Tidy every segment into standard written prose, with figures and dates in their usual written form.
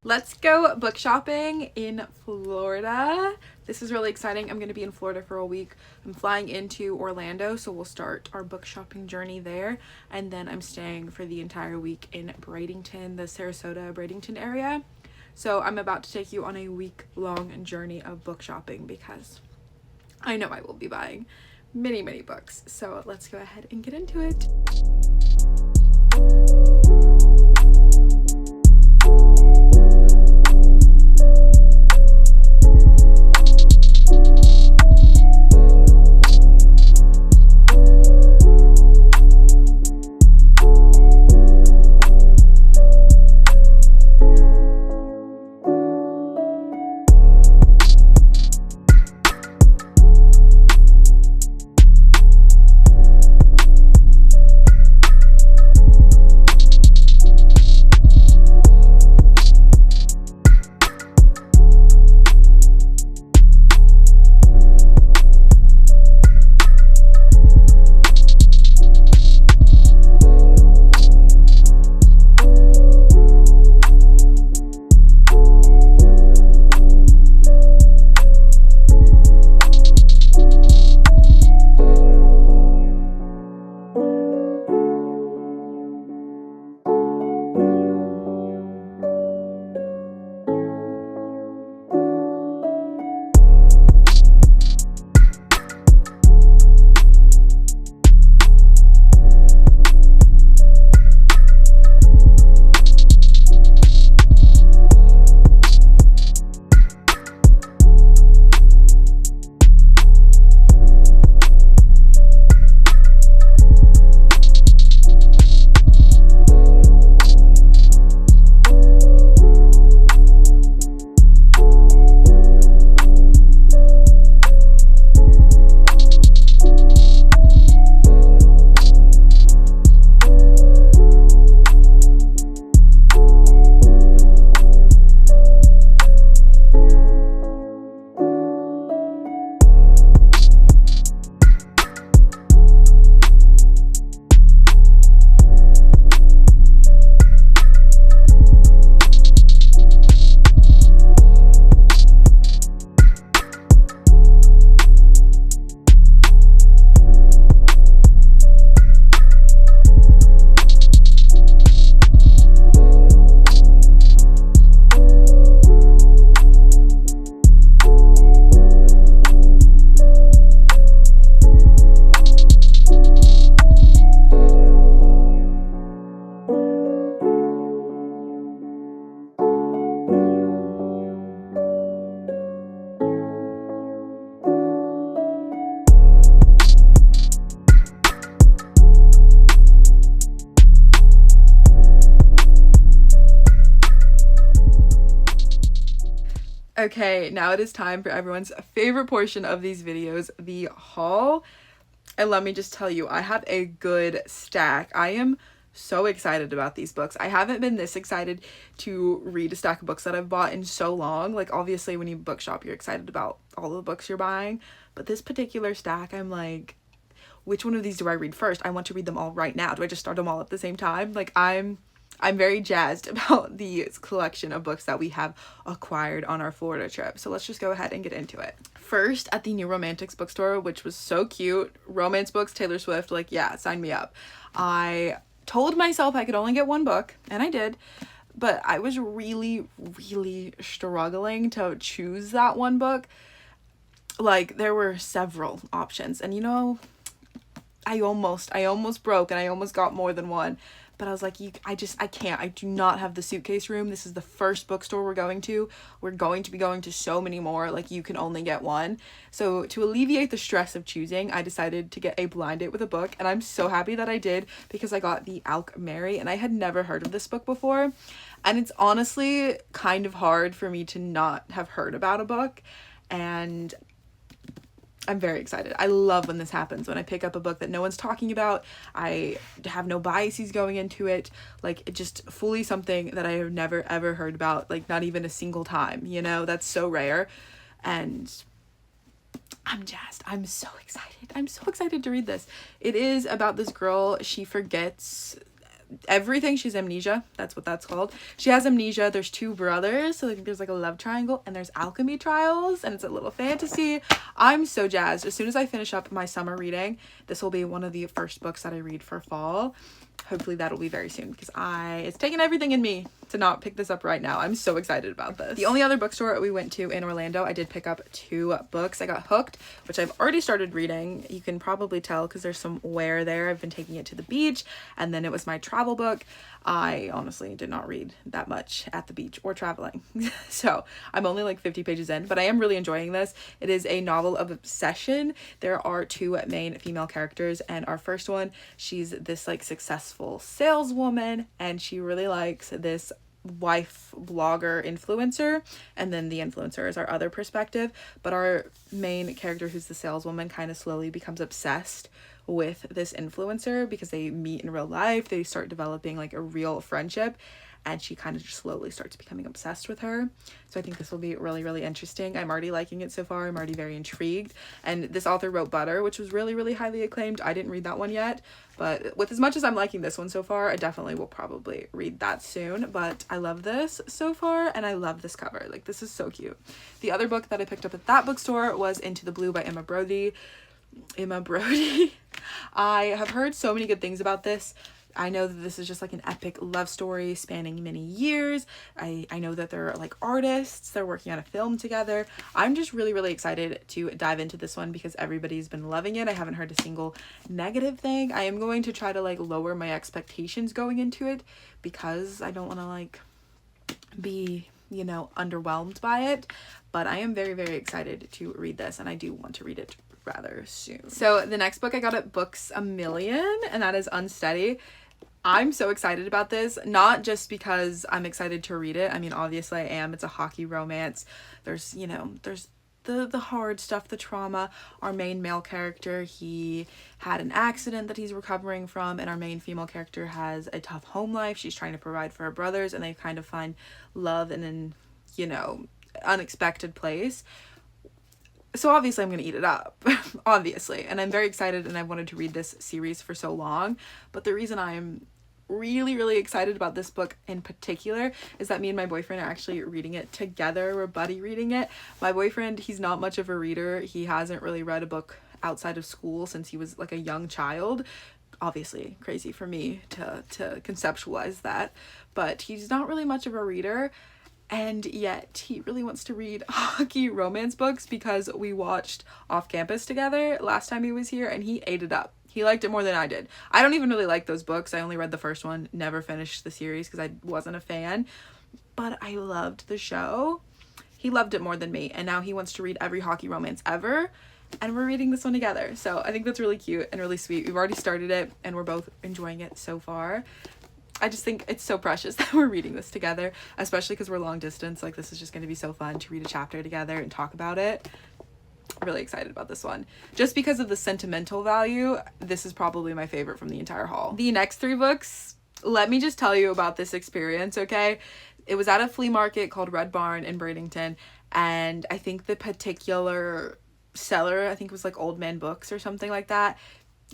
Let's go book shopping in Florida. This is really exciting. I'm going to be in Florida for a week. I'm flying into Orlando, so we'll start our book shopping journey there. And then I'm staying for the entire week in Bradenton, the Sarasota, Bradenton area. So I'm about to take you on a week-long journey of book shopping because I know I will be buying many, many books. So let's go ahead and get into it. Okay, now it is time for everyone's favorite portion of these videos, the haul. And let me just tell you, I have a good stack. I am so excited about these books. I haven't been this excited to read a stack of books that I've bought in so long. Like, obviously, when you book shop, you're excited about all the books you're buying. But this particular stack, I'm like, which one of these do I read first? I want to read them all right now. Do I just start them all at the same time? Like, I'm very jazzed about the collection of books that we have acquired on our Florida trip. So let's just go ahead and get into it. First, at the New Romantics bookstore, which was so cute. Romance books, Taylor Swift, like, yeah, sign me up. I told myself I could only get one book, and I did. But I was really, really struggling to choose that one book. Like, there were several options. And, you know, I almost broke, and I almost got more than one. But I was like, I can't. I do not have the suitcase room. This is the first bookstore we're going to. We're going to be going to so many more. Like, you can only get one. So to alleviate the stress of choosing, I decided to get a blind date with a book. And I'm so happy that I did because I got the Alchemy. And I had never heard of this book before. And it's honestly kind of hard for me to not have heard about a book. And I'm very excited. I love when this happens, when I pick up a book that no one's talking about. I have no biases going into it. Like, it just fully something that I have never ever heard about, like, not even a single time, you know? That's so rare. And I'm jazzed. I'm so excited. I'm so excited to read this. It is about this girl. She forgets everything. She's amnesia. That's what that's called. She has amnesia. There's 2 brothers. So like there's like a love triangle, and there's alchemy trials, and it's a little fantasy. I'm so jazzed. As soon as I finish up my summer reading, this will be one of the first books that I read for fall. Hopefully that'll be very soon, because it's taken everything in me to not pick this up right now. I'm so excited about this. The only other bookstore we went to in Orlando, I did pick up 2 books. I got Hooked, which I've already started reading. You can probably tell because there's some wear there. I've been taking it to the beach, and then it was my travel book. I honestly did not read that much at the beach or traveling. So I'm only like 50 pages in, but I am really enjoying this. It is a novel of obsession. There are 2 main female characters, and our first one, she's this like successful saleswoman, and she really likes this wife blogger influencer, and then the influencer is our other perspective. But our main character, who's the saleswoman, kind of slowly becomes obsessed with this influencer because they meet in real life. They start developing like a real friendship, and she kind of just slowly starts becoming obsessed with her. So I think this will be really, really interesting. I'm already liking it so far. I'm already very intrigued. And this author wrote Butter, which was really, really highly acclaimed. I didn't read that one yet, but with as much as I'm liking this one so far, I definitely will probably read that soon. But I love this so far, and I love this cover. Like, this is so cute. The other book that I picked up at that bookstore was Into the Blue by Emma Brody. I have heard so many good things about this. I know that this is just like an epic love story spanning many years. I know that they're like artists. They're working on a film together. I'm just really, really excited to dive into this one because everybody's been loving it. I haven't heard a single negative thing. I am going to try to like lower my expectations going into it because I don't want to like be, you know, underwhelmed by it. But I am very, very excited to read this, and I do want to read it rather soon. So the next book I got at Books A Million, and that is Unsteady. I'm so excited about this, not just because I'm excited to read it. I mean, obviously I am. It's a hockey romance. There's, you know, there's the hard stuff, the trauma. Our main male character, he had an accident that he's recovering from, and our main female character has a tough home life. She's trying to provide for her brothers, and they kind of find love in an, you know, unexpected place. So obviously I'm going to eat it up, obviously. And I'm very excited, and I've wanted to read this series for so long. But the reason I'm really, really excited about this book in particular is that me and my boyfriend are actually reading it together. We're buddy reading it. My boyfriend, he's not much of a reader. He hasn't really read a book outside of school since he was like a young child. Obviously crazy for me to conceptualize that. But he's not really much of a reader. And yet he really wants to read hockey romance books because we watched Off Campus together last time he was here, and he ate it up. He liked it more than I did. I don't even really like those books. I only read the first one, never finished the series because I wasn't a fan. But I loved the show. He loved it more than me, and now he wants to read every hockey romance ever, and we're reading this one together. So I think that's really cute and really sweet. We've already started it, and we're both enjoying it so far. I just think it's so precious that we're reading this together, especially because we're long distance. Like, this is just going to be so fun to read a chapter together and talk about it. Really excited about this one. Just because of the sentimental value, this is probably my favorite from the entire haul. The next 3 books, let me just tell you about this experience, okay? It was at a flea market called Red Barn in Bradenton, and I think the particular seller, I think it was like Old Man Books or something like that.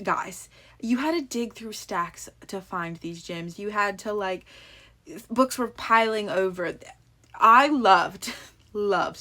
Guys, you had to dig through stacks to find these gems. You had to, like, books were piling over. I loved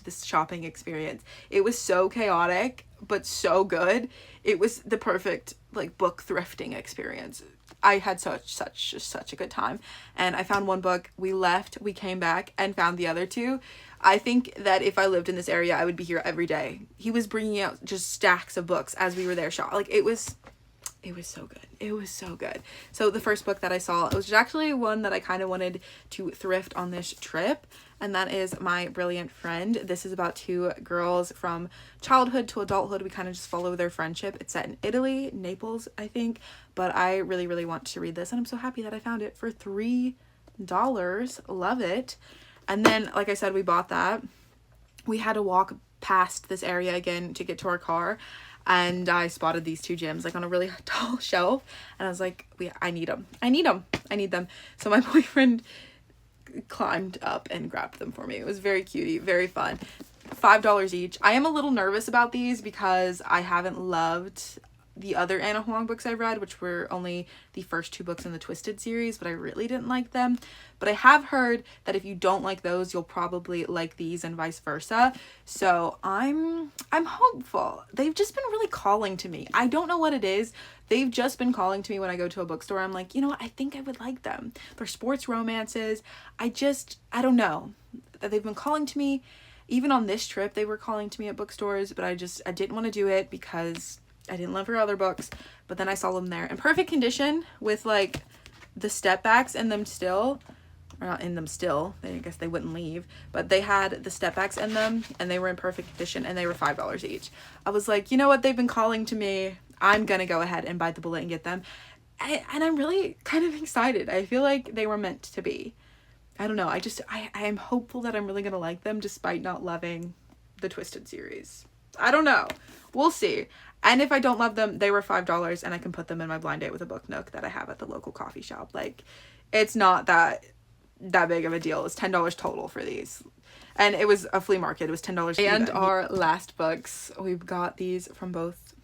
this shopping experience. It was so chaotic, but so good. It was the perfect, like, book thrifting experience. I had such a good time. And I found one book, we left, we came back and found the other 2. I think that if I lived in this area, I would be here every day. He was bringing out just stacks of books as we were there shopping. Like, it was so good. It was so good. So the first book that I saw, it was actually one that I kind of wanted to thrift on this trip, and that is My Brilliant Friend. This is about 2 girls from childhood to adulthood. We kind of just follow their friendship. It's set in Italy, Naples, I think, but I really, really want to read this, and I'm so happy that I found it for $3. Love it. And then, like I said, we bought that. We had to walk past this area again to get to our car, and I spotted these 2 gems like on a really tall shelf, and I was like, I need them. So my boyfriend climbed up and grabbed them for me. It was very cutie, very fun. $5 each. I am a little nervous about these because I haven't loved the other Anna Huang books I read, which were only the first 2 books in the Twisted series, but I really didn't like them. But I have heard that if you don't like those, you'll probably like these and vice versa. So I'm hopeful. They've just been really calling to me. I don't know what it is. They've just been calling to me when I go to a bookstore. I'm like, you know what? I think I would like them. They're sports romances. I don't know. They've been calling to me. Even on this trip, they were calling to me at bookstores, but I didn't want to do it because I didn't love her other books. But then I saw them there in perfect condition with like the step backs in them still. Or not in them still. I guess they wouldn't leave. But they had the step backs in them and they were in perfect condition and they were $5 each. I was like, you know what? They've been calling to me. I'm going to go ahead and bite the bullet and get them. And I'm really kind of excited. I feel like they were meant to be. I don't know. I am hopeful that I'm really going to like them despite not loving the Twisted series. I don't know. We'll see. And if I don't love them, they were $5 and I can put them in my blind date with a book nook that I have at the local coffee shop. Like, it's not that big of a deal. It's $10 total for these. And it was a flea market. It was $10 even. And our last books, we've got these from both.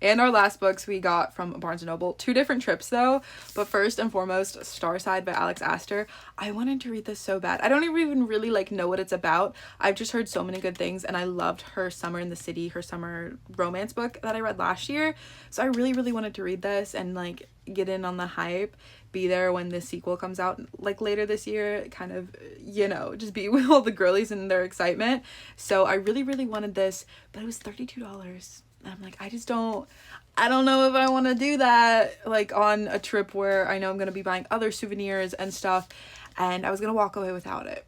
And our last books we got from Barnes & Noble. 2 different trips though. But first and foremost, Starside by Alex Astor. I wanted to read this so bad. I don't even really like know what it's about. I've just heard so many good things and I loved her Summer in the City, her summer romance book that I read last year. So I really, really wanted to read this and like get in on the hype. Be there when the sequel comes out like later this year, kind of, you know, just be with all the girlies and their excitement. So I really, really wanted this, but it was $32. And I'm like, I don't know if I want to do that, like on a trip where I know I'm going to be buying other souvenirs and stuff. And I was going to walk away without it.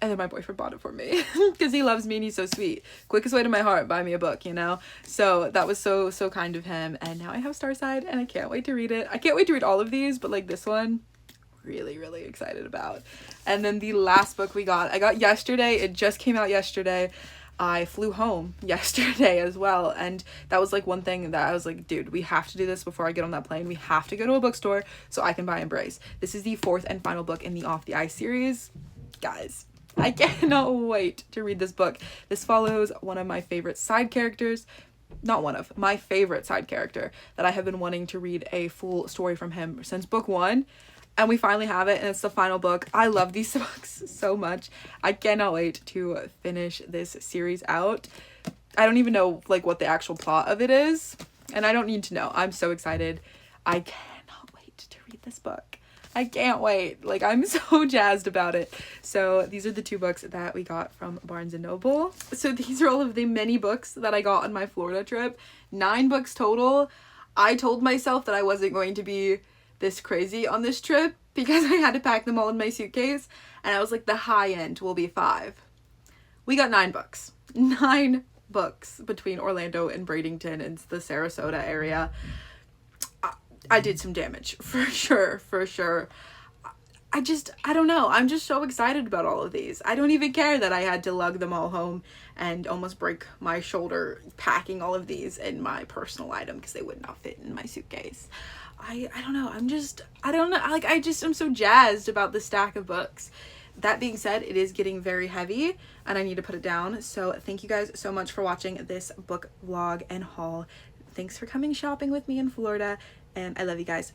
And then my boyfriend bought it for me because he loves me and he's so sweet. Quickest way to my heart, buy me a book, you know? So that was so kind of him. And now I have Starside and I can't wait to read it. I can't wait to read all of these, but like this one, really, really excited about. And then the last book I got yesterday. It just came out yesterday. I flew home yesterday as well, and that was like one thing that I was like, dude, we have to do this before I get on that plane. We have to go to a bookstore so I can buy Embrace. This is the 4th and final book in the Off the Ice series. Guys, I cannot wait to read this book. This follows one of my favorite side characters. Not one of, my favorite side character that I have been wanting to read a full story from him since book 1. And we finally have it, and it's the final book. I love these books so much. I cannot wait to finish this series out. I don't even know like what the actual plot of it is, and I don't need to know. I'm so excited. I cannot wait to read this book. I can't wait. Like, I'm so jazzed about it. So these are the 2 books that we got from Barnes & Noble. So these are all of the many books that I got on my Florida trip. 9 books total. I told myself that I wasn't going to be this crazy on this trip because I had to pack them all in my suitcase, and I was like, the high end will be 5. We got 9 books. 9 books between Orlando and Bradenton and the Sarasota area. I did some damage for sure. I don't know. I'm just so excited about all of these. I don't even care that I had to lug them all home and almost break my shoulder packing all of these in my personal item because they would not fit in my suitcase. I don't know. I don't know. Like, I'm so jazzed about the stack of books. That being said, it is getting very heavy and I need to put it down. So thank you guys so much for watching this book vlog and haul. Thanks for coming shopping with me in Florida, and I love you guys.